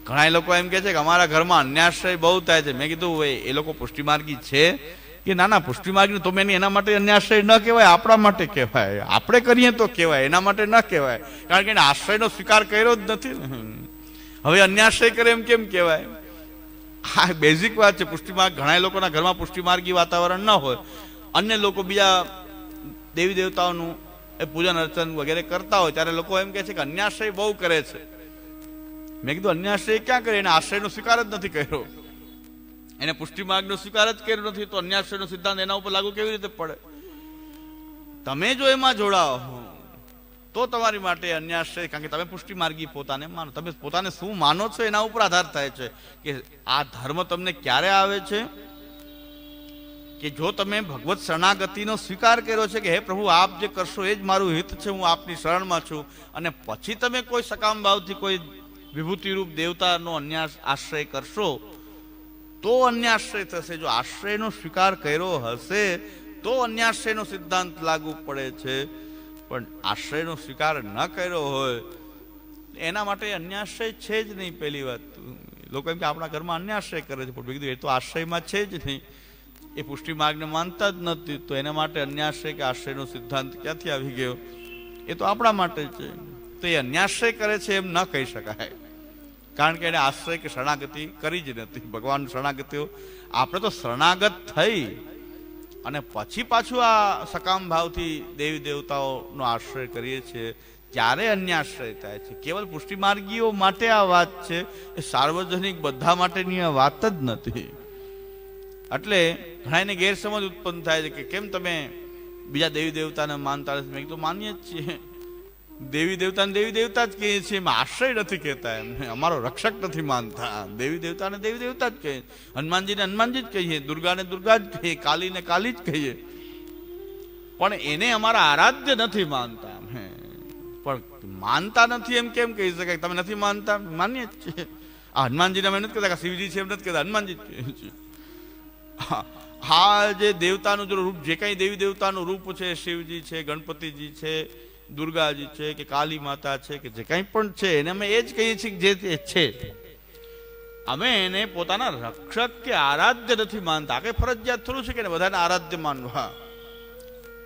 ઘણા લોકો એમ કે છે કે અમારા ઘરમાં અન્યાશ્રય બહુ થાય છે. મેં કીધું એ લોકો પુષ્ટિમાર્ગી છે કે ના પુષ્ટિમાર્ગી તો મેં એના માટે અન્યાશ્રય ન કહેવાય, આપણા માટે કહેવાય. આપણે કરીએ તો કહેવાય, એના માટે ન કહેવાય, કારણ કે એને આશ્રયનો સ્વીકાર કર્યો જ નથી ને. હવે અન્યાશ્રય કરે એમ કેમ કહેવાય? હા, બેઝિક વાત છે. પુષ્ટિમાર્ગ ઘણા લોકોના ઘરમાં પુષ્ટિમાર્ગી વાતાવરણ ન હોય, અન્ય લોકો બીજા દેવી દેવતાઓનું એ પૂજન અર્ચન વગેરે કરતા હોય, ત્યારે લોકો એમ કહે છે કે અન્યાશ્રય બહુ કરે છે. મેં કીધું અન્યાશ્રય ક્યાં કરે? એને આશ્રયનો સ્વીકાર જ નથી કર્યો, એને પુષ્ટિમાર્ગનો સ્વીકાર જ કર્યો નથી, તો અન્યાશ્રયનો સિદ્ધાંત એના ઉપર લાગુ કેવી રીતે પડે? તમે જો એમાં જોડાઓ તો તમારી માટે અન્યાશ્રય, કારણ કે તમે પુષ્ટિમાર્ગી પોતાને માનો. તમે પોતાને શું માનો છો એના ઉપર આધાર થાય છે કે આ ધર્મ તમને ક્યારે આવે છે. કે જો તમે ભગવત શરણાગતિનો સ્વીકાર કર્યો છે કે હે પ્રભુ, આપ જે કરશો એ જ મારું હિત છે, હું આપની શરણમાં છું, અને પછી તમે કોઈ સકામ ભાવથી કોઈ વિભૂતિરૂપ દેવતાનો આશ્રય કરશો તો અન્યાશ્રય થશે. જો આશ્રયનો સ્વીકાર કર્યો હશે તો અન્યાશ્રયનો સિદ્ધાંત લાગુ પડે છે, પણ આશ્રયનો સ્વીકાર ન કર્યો હોય એના માટે અન્યાશ્રય છે જ નહીં. પહેલી વાત, લોકો એમ કે આપણા ઘરમાં અન્યાશ્રય કરે છે, પણ કીધું એ તો આશ્રયમાં છે જ નહીં, એ પુષ્ટિ માર્ગને માનતા જ નથી, તો એના માટે અન્યાશ્રય કે આશ્રયનો સિદ્ધાંત ક્યાંથી આવી ગયો? એ તો આપણા માટે છે. તો એ અન્યાશ્રય કરે છે એમ ન કહી શકાય, કારણ કે એને આશ્રય કે શરણાગતિ કરી જ નથી. ભગવાન શરણાગતિઓ, આપણે તો શરણાગત થઈ અને પછી પાછું આ સકામ ભાવથી દેવી દેવતાઓનો આશ્રય કરીએ છીએ, ત્યારે અન્યાશ્રય થાય છે. કેવલ પુષ્ટિમાર્ગીઓ માટે આ વાત છે, એ સાર્વજનિક બધા માટેની આ વાત જ નથી. એટલે ઘણા એને ગેરસમજ ઉત્પન્ન થાય છે કે કેમ તમે બીજા દેવી દેવતાને માનતા નથી? મેં કીધું માનીએ જ છીએ, દેવી દેવતાને દેવી દેવતા જ કહીએ છીએ, એમાં આશ્રય નથી કહેતા, એમને અમારો રક્ષક નથી માનતા. દેવી દેવતાને દેવી દેવતા જ કહીએ, હનુમાનજીને હનુમાનજી જ કહીએ, દુર્ગાને દુર્ગા જ કહીએ, કાલીને કાલી જ કહીએ, પણ એને અમારા આરાધ્ય નથી માનતા. પણ માનતા નથી એમ કેમ કહી શકાય? તમે નથી માનતા? માનીએ જ છીએ. આ હનુમાનજીને અમે નથી કહેતા, શિવજી છે એમ નથી કહેતા, હનુમાનજી જ કહીએ છીએ. હા, જે દેવતાનું જો રૂપ, જે કઈ દેવી દેવતાનું રૂપ છે, શિવજી છે, ગણપતિજી છે, દુર્ગાજી છે, કે કાલી માતા છે, કે જે કંઈ પણ છે, એને અમે એ જ કહીએ છીએ જે તે છે. અમે એને પોતાના રક્ષક કે આરાધ્ય નથી માનતા. કે ફરજિયાત થોડું છે કે બધાને આરાધ્ય માનવા.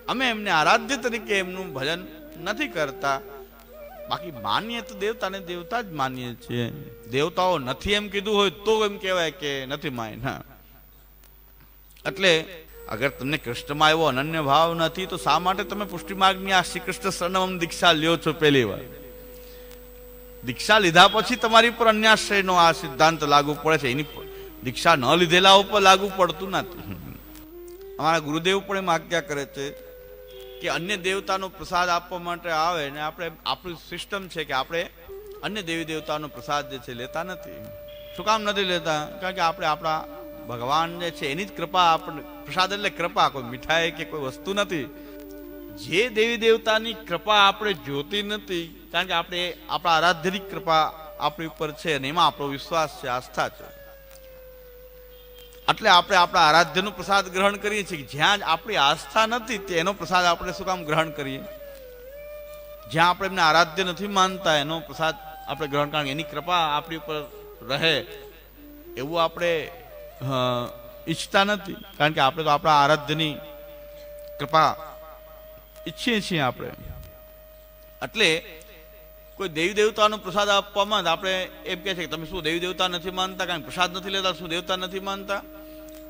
અમે એમને આરાધ્ય તરીકે એમનું ભજન નથી કરતા. બાકી માનીએ તો દેવતાને દેવતા જ માનીએ છીએ. દેવતાઓ નથી એમ કીધું હોય તો એમ કહેવાય કે નથી માન્યા. એટલે અગર તમને કૃષ્ણમાં એવો અનન્ય ભાવ નથી, તો શા માટે તમે પુષ્ટિમાર્ગની આ શ્રી કૃષ્ણ શરણમ દીક્ષા લ્યો છો? પહેલી વાર દીક્ષા લીધા પછી તમારી પર અન્યાશ્રયનો આ સિદ્ધાંત લાગુ પડે છે, એની દીક્ષા ન લીધેલા ઉપર લાગુ પડતું નથી. અમારા ગુરુદેવ પણ એમ આજ્ઞા કરે છે કે અન્ય દેવતાનો પ્રસાદ આપવા માટે આવે ને આપણે, આપણું સિસ્ટમ છે કે આપણે અન્ય દેવી દેવતાનો પ્રસાદ જે છે લેતા નથી. શું કામ નથી લેતા? કારણ કે આપણે આપણા ભગવાન જે છે એની જ કૃપા, આપણે પ્રસાદ એટલે કૃપા, કોઈ મીઠાઈ કે કોઈ વસ્તુ નથી. જે દેવી દેવતાની કૃપા આપણે જોતી નથી, કારણ કે આપણે આપણા આરાધ્યની કૃપા આપણી ઉપર છે અને એમાં આપણો વિશ્વાસ છે, આસ્થા છે, એટલે આપણે આપણા આરાધ્યનો પ્રસાદ ગ્રહણ કરીએ છીએ. જ્યાં આપણી આસ્થા નથી તેનો પ્રસાદ આપણે શું કામ ગ્રહણ કરીએ? જ્યાં આપણે એમને આરાધ્ય નથી માનતા એનો પ્રસાદ આપણે ગ્રહણ, કારણ કે એની કૃપા આપણી ઉપર રહે એવું આપણે ઈચ્છતા નથી, કારણ કે આપણે તો આપણા આરાધ્યની કૃપા ઈચ્છીએ છીએ આપણે. એટલે કોઈ દેવી દેવતાનો પ્રસાદ આપવામાં આપણે એમ કહે છે કે તમે શું દેવી દેવતા નથી માનતા, કારણ પ્રસાદ નથી લેતા, શું દેવતા નથી માનતા?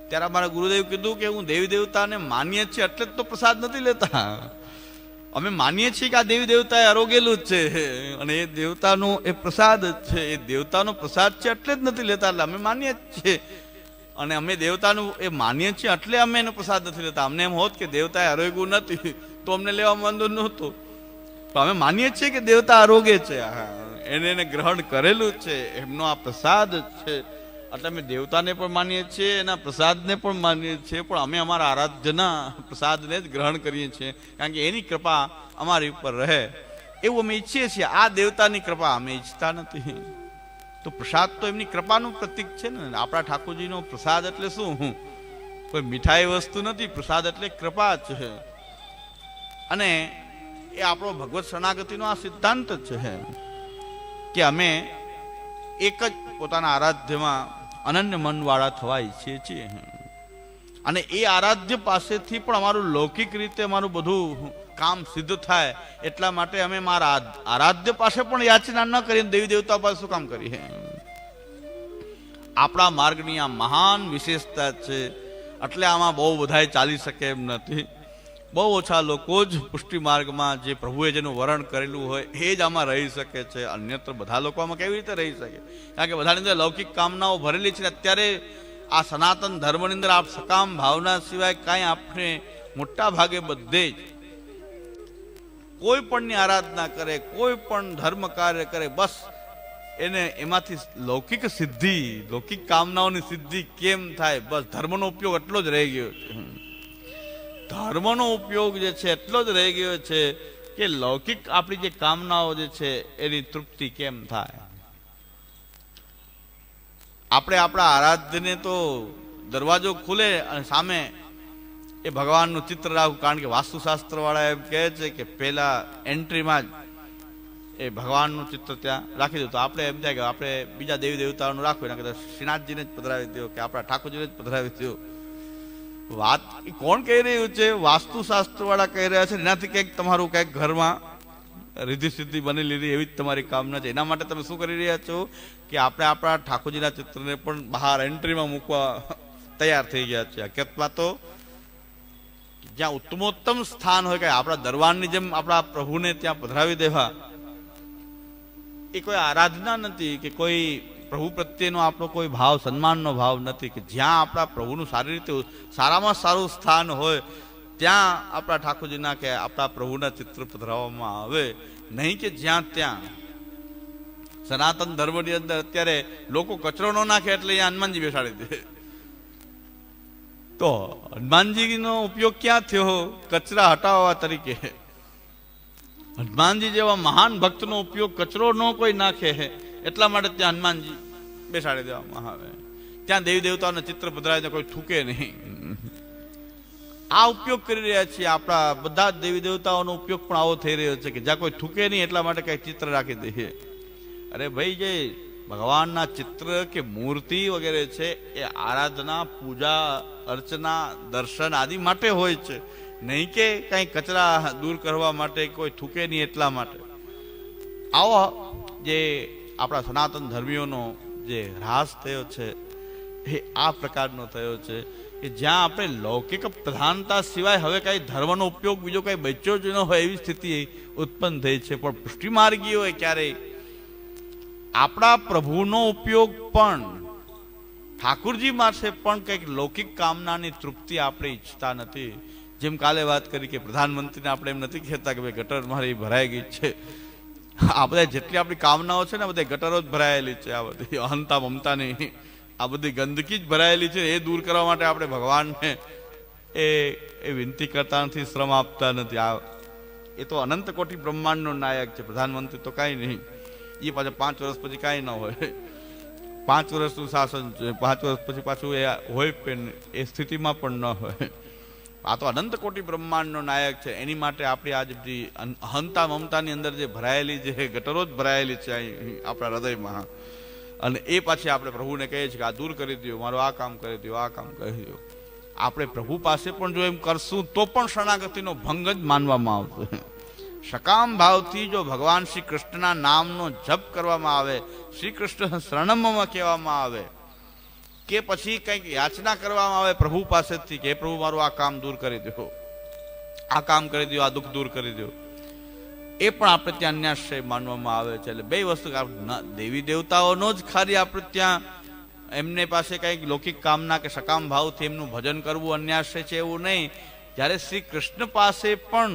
ત્યારે અમારા ગુરુદેવ કીધું કે હું દેવી દેવતાને માનીએ છીએ એટલે જ તો પ્રસાદ નથી લેતા. અમે માનીએ છીએ કે આ દેવી દેવતાએ આરોગેલું જ છે અને એ દેવતાનો એ પ્રસાદ જ છે, એ દેવતાનો પ્રસાદ છે એટલે જ નથી લેતા. એટલે અમે માનીએ જ છીએ, અને અમે દેવતાનું એ માનીએ છીએ એટલે અમે એનો પ્રસાદ નથી લેતા. અમને એમ હોત કે દેવતાએ આરોગ્યું નથી તો અમને લેવામાં વાંધો નહોતો, તો અમે માનીએ છીએ કે દેવતા આરોગ્ય છે, એને ગ્રહણ કરેલું છે, એમનો આ પ્રસાદ જ છે, એટલે અમે દેવતાને પણ માનીએ છીએ, એના પ્રસાદને પણ માનીએ છીએ, પણ અમે અમારા આરાધ્યના પ્રસાદને જ ગ્રહણ કરીએ છીએ, કારણ કે એની કૃપા અમારી ઉપર રહે એવું અમે ઈચ્છીએ છીએ. આ દેવતાની કૃપા અમે ઈચ્છતા નથી. તો પ્રસાદ તો એમની કૃપાનું પ્રતીક છે ને. આપણા ઠાકોરજીનો પ્રસાદ એટલે શું? કોઈ મીઠાઈ વસ્તુ નથી, પ્રસાદ એટલે કૃપા છે. અને એ આપણો ભગવત શરણાગતિનો આ સિદ્ધાંત જ છે કે અમે એક જ પોતાના આરાધ્યમાં અનન્ય મનવાળા થવા ઈચ્છીએ છીએ, અને એ આરાધ્ય પાસેથી પણ અમારું લૌકિક રીતે અમારું બધું કામ સિદ્ધ થાય એટલા માટે અમે મારા આરાધ્ય પાસે પણ યાચના ન કરીએ, દેવી દેવતા પાસે શું કામ કરીએ? આપણા માર્ગની આ મહાન વિશેષતા છે. એટલે આમાં બહુ બધાય ચાલી શકે એમ નથી. બહુ ઓછા લોકો જ પુષ્ટિ માર્ગમાં જે પ્રભુએ જેનું વર્ણન કરેલું હોય એ જ આમાં રહી શકે છે. અન્યત્ર બધા લોકો આમાં કેવી રીતે રહી શકે? કારણ કે બધાની અંદર લૌકિક કામનાઓ ભરેલી છે. અત્યારે આ સનાતન ધર્મની અંદર આપ સકામ ભાવના સિવાય કાંઈ આપણે મોટા ભાગે બધે જ કોઈ પણની આરાધના કરે, કોઈ પણ ધર્મ કાર્ય કરે, બસ એને એમાંથી લૌકિક સિદ્ધિ, લૌકિક કામનાઓની સિદ્ધિ કેમ થાય, બસ ધર્મનો ઉપયોગ એટલો જ રહી ગયો છે. ધર્મનો ઉપયોગ જે છે એટલો જ રહી ગયો છે કે લૌકિક આપણી જે કામનાઓ જે છે એની તૃપ્તિ કેમ થાય. આપણે આપણા આરાધ્યને તો દરવાજો ખુલે અને સામે એ ભગવાનનું ચિત્ર રાખવું. કારણ કે વાસ્તુશાસ્ત્ર વાળા એમ કહે છે કે પહેલા એન્ટ્રીમાં જ એ ભગવાનનું ચિત્ર ત્યાં રાખી દો. તો આપણે એમ થાય કે આપણે બીજા દેવી દેવતાઓનું રાખવું, એના કરતા શ્રીનાથજીને જ પધરાવી દો કે આપણા ઠાકોરજીને જ પધરાવી દો. વાત કોણ કહી રહ્યું છે? વાસ્તુશાસ્ત્ર વાળા કહી રહ્યા છે. એનાથી કંઈક તમારું કંઈક ઘરમાં રિદ્ધિ સિદ્ધિ બની લીધી એવી જ તમારી કામના છે. એના માટે તમે શું કરી રહ્યા છો કે આપણે આપણા ઠાકોરજીના ચિત્રને પણ બહાર એન્ટ્રીમાં મૂકવા તૈયાર થઈ ગયા છે. હકીકતમાં તો જ્યાં ઉત્તમોત્તમ સ્થાન હોય કે આપણા દરબારની જેમ આપણા પ્રભુને ત્યાં પધરાવી દેવા, એ કોઈ આરાધના નથી કે કોઈ પ્રભુ પ્રત્યેનો આપણો કોઈ ભાવ, સન્માનનો ભાવ નથી. કે જ્યાં આપણા પ્રભુનું સારી રીતે સારામાં સારું સ્થાન હોય ત્યાં આપણા ઠાકોરજીના કે આપણા પ્રભુના ચિત્ર પધરાવવામાં આવે, નહીં કે જ્યાં ત્યાં. સનાતન ધર્મની અંદર અત્યારે લોકો કચરો ન નાખે એટલે અહીંયા હનુમાનજી બેસાડી દે. તો હનુમાનજીનો ઉપયોગ ક્યાં થયો? કચરા હટાવવા તરીકે. હનુમાનજી જેવા મહાન ભક્તનો ઉપયોગ કચરો ન કોઈ નાખે એટલા માટે ત્યાં હનુમાનજી બેસાડી દેવામાં આવે. ત્યાં દેવી દેવતાઓના ચિત્ર પધરાવીને કોઈ થૂકે નહીં. આ ઉપયોગ કરી રહ્યા છીએ. આપણા બધા જ દેવી દેવતાઓનો ઉપયોગ પણ આવો થઈ રહ્યો છે કે જ્યાં કોઈ થૂકે નહીં એટલા માટે કઈ ચિત્ર રાખી દઈએ. અરે ભાઈ, જે ભગવાનના ચિત્ર કે મૂર્તિ વગેરે છે એ આરાધના, પૂજા, અર્ચના, દર્શન આદિ માટે હોય છે, નહીં કે કંઈ કચરા દૂર કરવા માટે, કોઈ થૂકે નહીં એટલા માટે. આવો જે આપણા સનાતન ધર્મીઓનો જે હ્રાસ થયો છે એ આ પ્રકારનો થયો છે કે જ્યાં આપણે લૌકિક પ્રધાનતા સિવાય હવે કઈ ધર્મનો ઉપયોગ બીજો કઈ બચ્યો જ ન હોય એવી સ્થિતિ ઉત્પન્ન થઈ છે. પણ પુષ્ટિમાર્ગીઓએ ક્યારેય આપણા પ્રભુનો ઉપયોગ પણ ઠાકુરજી માટે પણ કંઈક લૌકિક કામનાની તૃપ્તિ આપણે ઈચ્છતા નથી. જેમ કાલે વાત કરી કે પ્રધાનમંત્રીને આપણે એમ નથી કહેતા કે ભાઈ ગટર મારી ભરાઈ ગઈ છે. આ બધા જેટલી આપણી કામનાઓ છે ને બધી ગટરો જ ભરાયેલી છે. આ બધી અહંતા મમતાની આ બધી ગંદકી જ ભરાયેલી છે. એ દૂર કરવા માટે આપણે ભગવાનને એ વિનંતી કરતા નથી, શ્રમ આપતા નથી. એ તો અનંત કોટી બ્રહ્માંડનો નાયક છે. પ્રધાનમંત્રી તો કાંઈ નહીં. એ પાછા 5 વર્ષ પછી કાંઈ ન હોય. 5 વર્ષનું શાસન છે, 5 વર્ષ પછી પાછું એ હોય પણ એ સ્થિતિમાં પણ ન હોય. આ તો અનંત કોટી બ્રહ્માંડનો નાયક છે. એની માટે આપણી આ બધી અહંતા મમતાની અંદર જે ભરાયેલી જે ગટરો જ ભરાયેલી છે આપણા હૃદયમાં, અને એ પાછી આપણે પ્રભુને કહીએ છીએ કે આ દૂર કરી દો, મારું આ કામ કરી દો, આ કામ કરી દો. આપણે પ્રભુ પાસે પણ જો એમ કરશું તો પણ શરણાગતિનો ભંગ જ માનવામાં આવશે. સકામ ભાવથી જો ભગવાન શ્રી કૃષ્ણના નામનો જપ કરવામાં આવે, શ્રી કૃષ્ણ શરણમમાં કહેવામાં આવે, કે પછી કંઈક યાચના કરવામાં આવે પ્રભુ પાસેથી કે પ્રભુ મારું આ કામ દૂર કરી દો, આ કામ કરી દો, આ દુઃખ દૂર કરી દો, એ પણ આપણે ત્યાં અન્યાશ્રય માનવામાં આવે છે. એટલે બે વસ્તુ, દેવી દેવતાઓનો જ ખાલી આપણે ત્યાં એમને પાસે કંઈક લૌકિક કામના કે સકામ ભાવથી એમનું ભજન કરવું અન્યાશ્રય છે એવું નહીં. જ્યારે શ્રી કૃષ્ણ પાસે પણ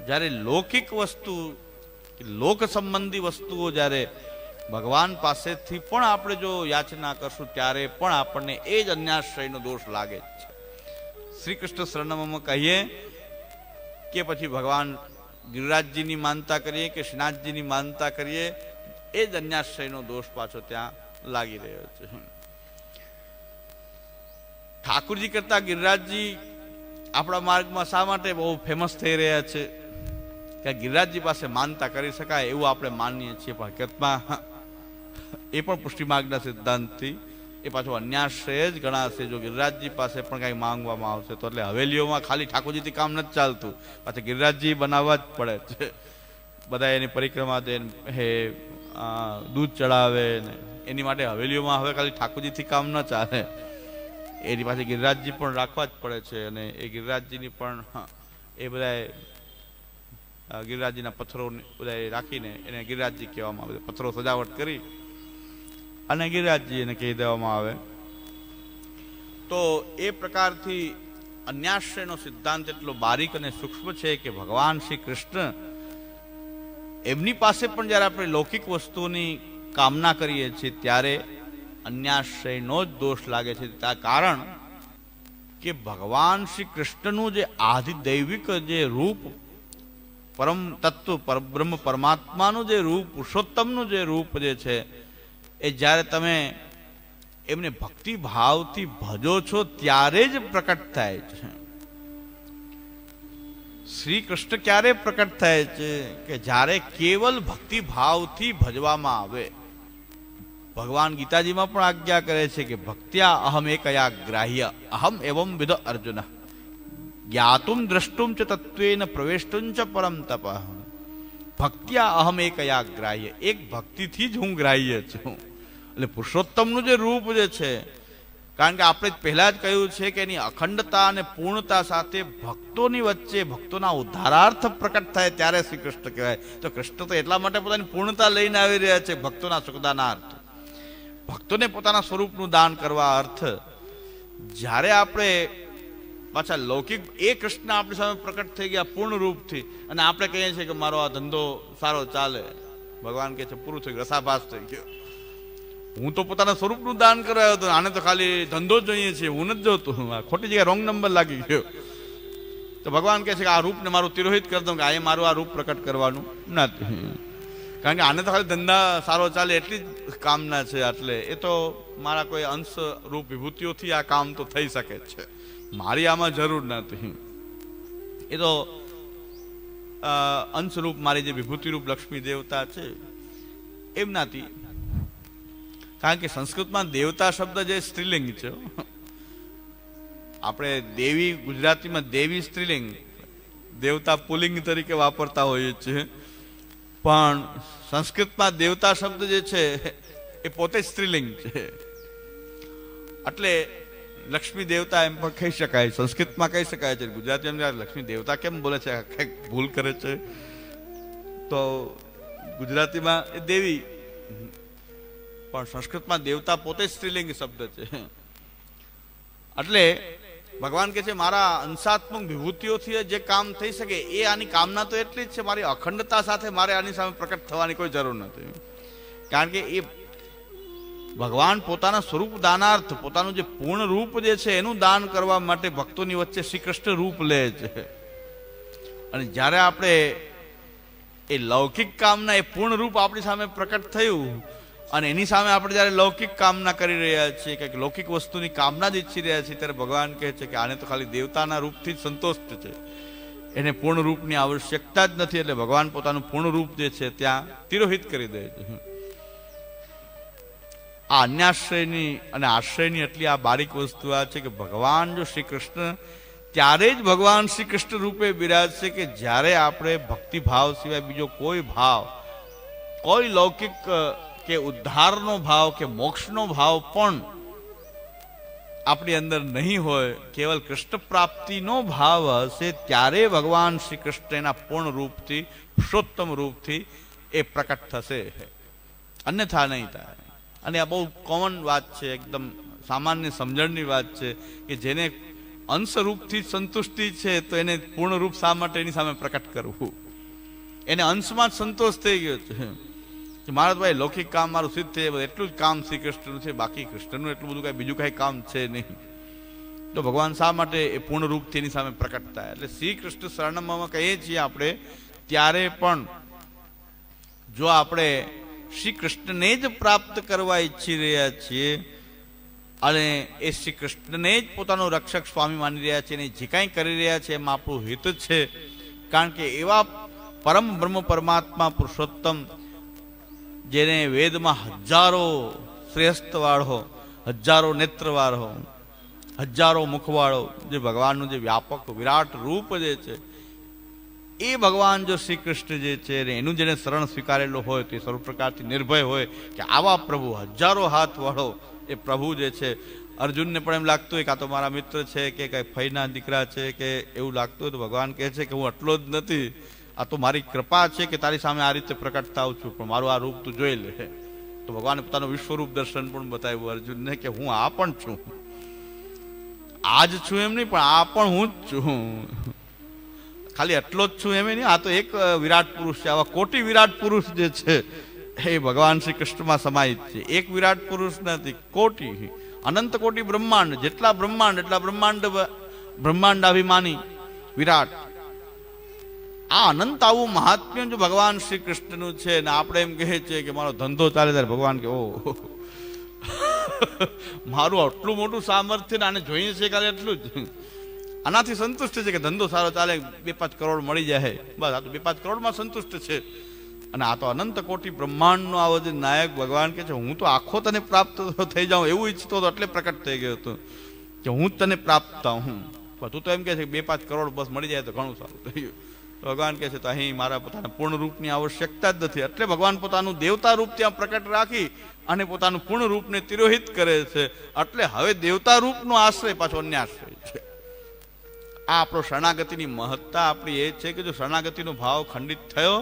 જ્યારે લૌકિક વસ્તુ, લોક સંબંધી વસ્તુઓ જ્યારે ભગવાન પાસેથી પણ આપણે જો યાચના કરશું ત્યારે પણ આપણને એ જ અન્યાશ્રયનો દોષ લાગે છે. શ્રી કૃષ્ણ શરણમમાં કહીએ કે પછી ભગવાન ગિરિરાજજીની માનતા કરીએ કે શ્રીનાથજીની માનતા કરીએ, એ જ અન્યાશ્રયનો દોષ પાછો ત્યાં લાગી રહ્યો છે. ઠાકુરજી કરતા ગિરિરાજજી આપણા માર્ગમાં શા માટે બહુ ફેમસ થઈ રહ્યા છે? કે ગિરિરાજજી પાસે માનતા કરી શકાય એવું આપણે માનીએ છીએ, પણ હકીકતમાં એ પણ પુષ્ટિ માર્ગના સિદ્ધાંતથી એ પાછો અન્યાશ્રય જ ગણાશે. જો ગિરિરાજજી પાસે પણ કંઈ માંગવામાં આવશે તો, એટલે હવેલીઓમાં ખાલી ઠાકોરજીથી કામ નથી ચાલતું, પાછા ગિરિરાજજી બનાવવા જ પડે છે. બધા એની પરિક્રમા દે, હે દૂધ ચડાવે ને, એની માટે હવેલીઓમાં હવે ખાલી ઠાકોરજીથી કામ ન ચાલે, એની પાસે ગિરિરાજજી પણ રાખવા જ પડે છે. અને એ ગિરિરાજજીની પણ એ બધા ગિરિરાજજીના પથ્થરો બધા રાખીને એને ગિરિરાજજી કહેવામાં આવે, પથ્થરો સજાવટ કરી અને ગિરિરાજજી એને કહી દેવામાં આવે. તો એ પ્રકારથી અન્યાશ્રયનો સિદ્ધાંત એટલો બારીક અને સૂક્ષ્મ છે કે ભગવાન શ્રી કૃષ્ણ એમની પાસે પણ જ્યારે આપણે લૌકિક વસ્તુની કામના કરીએ છીએ ત્યારે અન્યાશ્રયનો જ દોષ લાગે છે. ત્યાં કારણ કે ભગવાન શ્રી કૃષ્ણનું જે આધિદૈવિક જે રૂપ, પરમ તત્વ પરબ્રહ્મ પરમાત્માનું જે રૂપ, પુરુષોત્તમનું જે રૂપ જે છે, એ જ્યારે તમે એમને ભક્તિ ભાવથી ભજો છો ત્યારે જ પ્રકટ થાય છે. શ્રી કૃષ્ણ ક્યારે પ્રકટ થાય છે? કે જ્યારે કેવલ ભક્તિ ભાવથી ભજવામાં આવે. ભગવાન ગીતાજીમાં પણ આજ્ઞા કરે છે કે ભક્ત્યા અહમ એકયા ગ્રાહ્ય અહમ એવમ વિદ અર્જુન જ્ઞાતુમ દ્રષ્ટુમ ચ તત્વેન પ્રવેષ્ટુમ ચ પરમ તપ. ભક્ત્યા અહમ એકયા ગ્રાહ્ય, એક ભક્તિથી જ હું ગ્રાહ્ય છું. એટલે પુરુષોત્તમનું જે રૂપ જે છે, કારણ કે આપણે પહેલા જ કહ્યું છે કે એની અખંડતા અને પૂર્ણતા સાથે ભક્તોની વચ્ચે ભક્તોના ઉદ્ધારાર્થ પ્રકટ થાય ત્યારે શ્રી કૃષ્ણ કહેવાય. તો કૃષ્ણ તો એટલા માટે પોતાની પૂર્ણતા લઈને આવી રહ્યા છે, ભક્તોના સુખદાના અર્થ, ભક્તોને પોતાના સ્વરૂપનું દાન કરવા અર્થ. જ્યારે આપણે પાછા લૌકિક એ કૃષ્ણ આપણી સામે પ્રકટ થઈ ગયા પૂર્ણ રૂપથી, અને આપણે કહીએ છીએ કે મારો આ ધંધો સારો ચાલે, ભગવાન કહે છે પૂરું થઈ ગયું, રસાભાસ થઈ ગયો, હું તો પોતાના સ્વરૂપનું દાન કરવા આવ્યો હતો, આને તો ખાલી ધંધો જ જોઈએ છે, હું નથી જોતું, ખોટી જગ્યાએ રોંગ નંબર લાગી ગયો. તો ભગવાન કહે છે કે આ રૂપને મારું તિરોહિત કરી દઉં, કે આ મારું આ રૂપ પ્રકટ કરવાનું નથી, કારણ કે આને તો ખાલી ધંધા સારો ચાલે એટલી જ કામના છે. એટલે એ તો મારા કોઈ અંશ રૂપ વિભૂતિઓથી આ કામ તો થઈ શકે છે, મારી આમાં જરૂર નથી. એ તો અંશરૂપ મારી જે વિભૂતિરૂપ લક્ષ્મી દેવતા છે એમનાથી. કારણ કે સંસ્કૃતમાં દેવતા શબ્દ જે સ્ત્રીલિંગ છે, આપણે દેવી ગુજરાતીમાં દેવી સ્ત્રીલિંગ, દેવતા પુલિંગ તરીકે વાપરતા હોઈએ છીએ, પણ સંસ્કૃતમાં દેવતા શબ્દ જે છે એ પોતે સ્ત્રીલિંગ છે. એટલે લક્ષ્મી દેવતા એમ પણ કહી શકાય, સંસ્કૃતમાં કહી શકાય છે. ગુજરાતીમાં લક્ષ્મી દેવતા કેમ બોલે છે, કંઈક ભૂલ કરે છે, તો ગુજરાતીમાં એ દેવી, પણ સંસ્કૃતમાં દેવતા પોતે સ્ત્રીલિંગ શબ્દ છે. એટલે ભગવાન કહે છે મારા અંશાત્મક વિભૂતિઓથી જે કામ થઈ શકે એ આની કામના તો એટલી જ છે, મારી અખંડતા સાથે મારે આની સામે પ્રકટ થવાની કોઈ જરૂર નથી. કારણ કે એ ભગવાન પોતાના સ્વરૂપ દાનાર્થ, પોતાનું જે પૂર્ણ રૂપ જે છે એનું દાન કરવા માટે ભક્તોની વચ્ચે શ્રી કૃષ્ણ રૂપ લે છે. અને જ્યારે આપણે એ લૌકિક કામના એ પૂર્ણ રૂપ આપણી સામે પ્રકટ થયું અને એની સામે આપણે જ્યારે લૌકિક કામના કરી રહ્યા છીએ, કંઈક લૌકિક વસ્તુની કામના જ ઈચ્છી રહ્યા છીએ, ત્યારે ભગવાન કહે છે કે આને તો ખાલી દેવતાના રૂપથી જ સંતોષ છે, એને પૂર્ણ રૂપની આવશ્યકતા જ નથી. એટલે ભગવાન પોતાનું પૂર્ણ રૂપ જે છે ત્યાં તિરોહિત કરી દે છે. આ અન્યાશ્રયની અને આશ્રયની એટલી આ બારીક વસ્તુ આ છે કે ભગવાન જો શ્રી કૃષ્ણ ત્યારે જ ભગવાન શ્રી કૃષ્ણ રૂપે બિરાજશે કે જ્યારે આપણે ભક્તિભાવ સિવાય બીજો કોઈ ભાવ, કોઈ લૌકિક કે ઉદ્ધારનો ભાવ કે મોક્ષનો ભાવ પણ આપણી અંદર નહીં હોય, કેવલ કૃષ્ણ પ્રાપ્તિનો ભાવ હશે, ત્યારે ભગવાન શ્રી કૃષ્ણ એના પૂર્ણ રૂપથી, પુરુષોત્તમ રૂપથી એ પ્રકટ થશે, અન્યથા નહીં થાય. અને આ બહુ કોમન વાત છે, એકદમ સામાન્ય સમજણની વાત છે કે જેને અંશરૂપથી સંતુષ્ટિ છે તો એને પૂર્ણ રૂપ શા માટે એની સામે પ્રકટ કરવું? એને અંશમાં જ સંતોષ થઈ ગયો છે કે મારા ભાઈ લૌકિક કામ મારું સિદ્ધ થઈ, એટલું જ કામ શ્રી કૃષ્ણનું છે, બાકી કૃષ્ણનું એટલું બધું કાંઈ બીજું કાંઈ કામ છે નહીં. તો ભગવાન શા માટે એ પૂર્ણ રૂપથી એની સામે પ્રકટ થાય? એટલે શ્રી કૃષ્ણ શરણમાં કહીએ છીએ આપણે ત્યારે પણ જો આપણે શ્રી કૃષ્ણને જ પ્રાપ્ત કરવા ઈચ્છી રહ્યા છીએ અને એ શ્રી કૃષ્ણને જ પોતાનો રક્ષક સ્વામી માની રહ્યા છીએ અને જે કાંઈ કરી રહ્યા છે એમાં આપણું હિત છે, કારણ કે એવા પરમ બ્રહ્મ પરમાત્મા પુરુષોત્તમ, જેને વેદમાં હજારો શ્રેષ્ઠ વાળો, હજારો નેત્ર વાળો, હજારો મુખવાળો, જે ભગવાનનું જે વ્યાપક વિરાટ રૂપ જે છે, એ ભગવાન જો શ્રી કૃષ્ણ જે છે એનું જેને શરણ સ્વીકારેલો હોય તે સર્વ પ્રકારથી નિર્ભય હોય કે આવા પ્રભુ, હજારો હાથ વાળો એ પ્રભુ જે છે, અર્જુનને પણ એમ લાગતું હોય કે આ તો મારા મિત્ર છે કે કઈ ફઈના દીકરા છે કે એવું લાગતું હોય, તો ભગવાન કહે છે કે હું આટલો જ નથી, આ તો મારી કૃપા છે કે તારી સામે આ રીતે પ્રકટ થાઉં છું, પણ મારું આ રૂપ તું જોઈ લે. તો ભગવાને પોતાનું વિશ્વરૂપ દર્શન પણ બતાવ્યું અર્જુનને કે હું આ પણ છું, આ જ છું એમ નહીં, પણ આ પણ હું જ છું. ખાલી એટલો જ છું એમ નહીં, આ તો એક વિરાટ પુરુષ છે. આવા કોટી વિરાટ પુરુષ જે છે એ ભગવાન શ્રી કૃષ્ણમાં સમાહિત છે. એક વિરાટ પુરુષ નથી, કોટી, અનંત કોટી બ્રહ્માંડ, જેટલા બ્રહ્માંડ એટલા બ્રહ્માંડાભિમાની વિરાટ. આ અનંત આવું મહાત્મ્ય જો ભગવાન શ્રી કૃષ્ણનું છે ને આપણે એમ કહે છે કે મારો ધંધો ચાલે, ત્યારે ભગવાન કે ઓ મારું આટલું મોટું સામર્થ્ય ને આને જોઈએ છે ખાલી એટલું જ, આનાથી સંતુષ્ટ છે કે ધંધો સારો ચાલે, 2-5 કરોડ મળી જાય, બસ આ તો 2-5 કરોડમાં સંતુષ્ટ છે. અને આ તો અનંત કોટી બ્રહ્માંડનો આવો જે નાયક ભગવાન કે છે હું તો આખો તને પ્રાપ્ત થઈ જાઉં એવું ઈચ્છતો હતો, એટલે પ્રકટ થઈ ગયો હતો કે હું જ તને પ્રાપ્ત થાઉં. તું તો એમ કહે છે 2-5 કરોડ બસ મળી જાય તો ઘણું સારું થઈ ગયું. ભગવાન કહે છે તો અહીં મારા પોતાના પૂર્ણ રૂપની આવશ્યકતા જ નથી, એટલે ભગવાન પોતાનું દેવતા રૂપ ત્યાં પ્રકટ રાખી અને પોતાનું પૂર્ણ રૂપને તિરોહિત કરે છે. એટલે હવે દેવતા રૂપનો આશ્રય પાછો અન્ય આશ્રય છે. આ આપણો શરણાગતિની મહત્તા આપણી એ છે કે જો શરણાગતિનો ભાવ ખંડિત થયો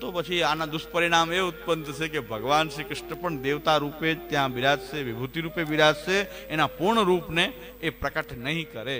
તો પછી આના દુષ્પરિણામ એ ઉત્પન્ન થશે કે ભગવાન શ્રી કૃષ્ણ પણ દેવતા રૂપે જ ત્યાં બિરાજશે, વિભૂતિ રૂપે બિરાજશે, એના પૂર્ણ રૂપને એ પ્રકટ નહીં કરે.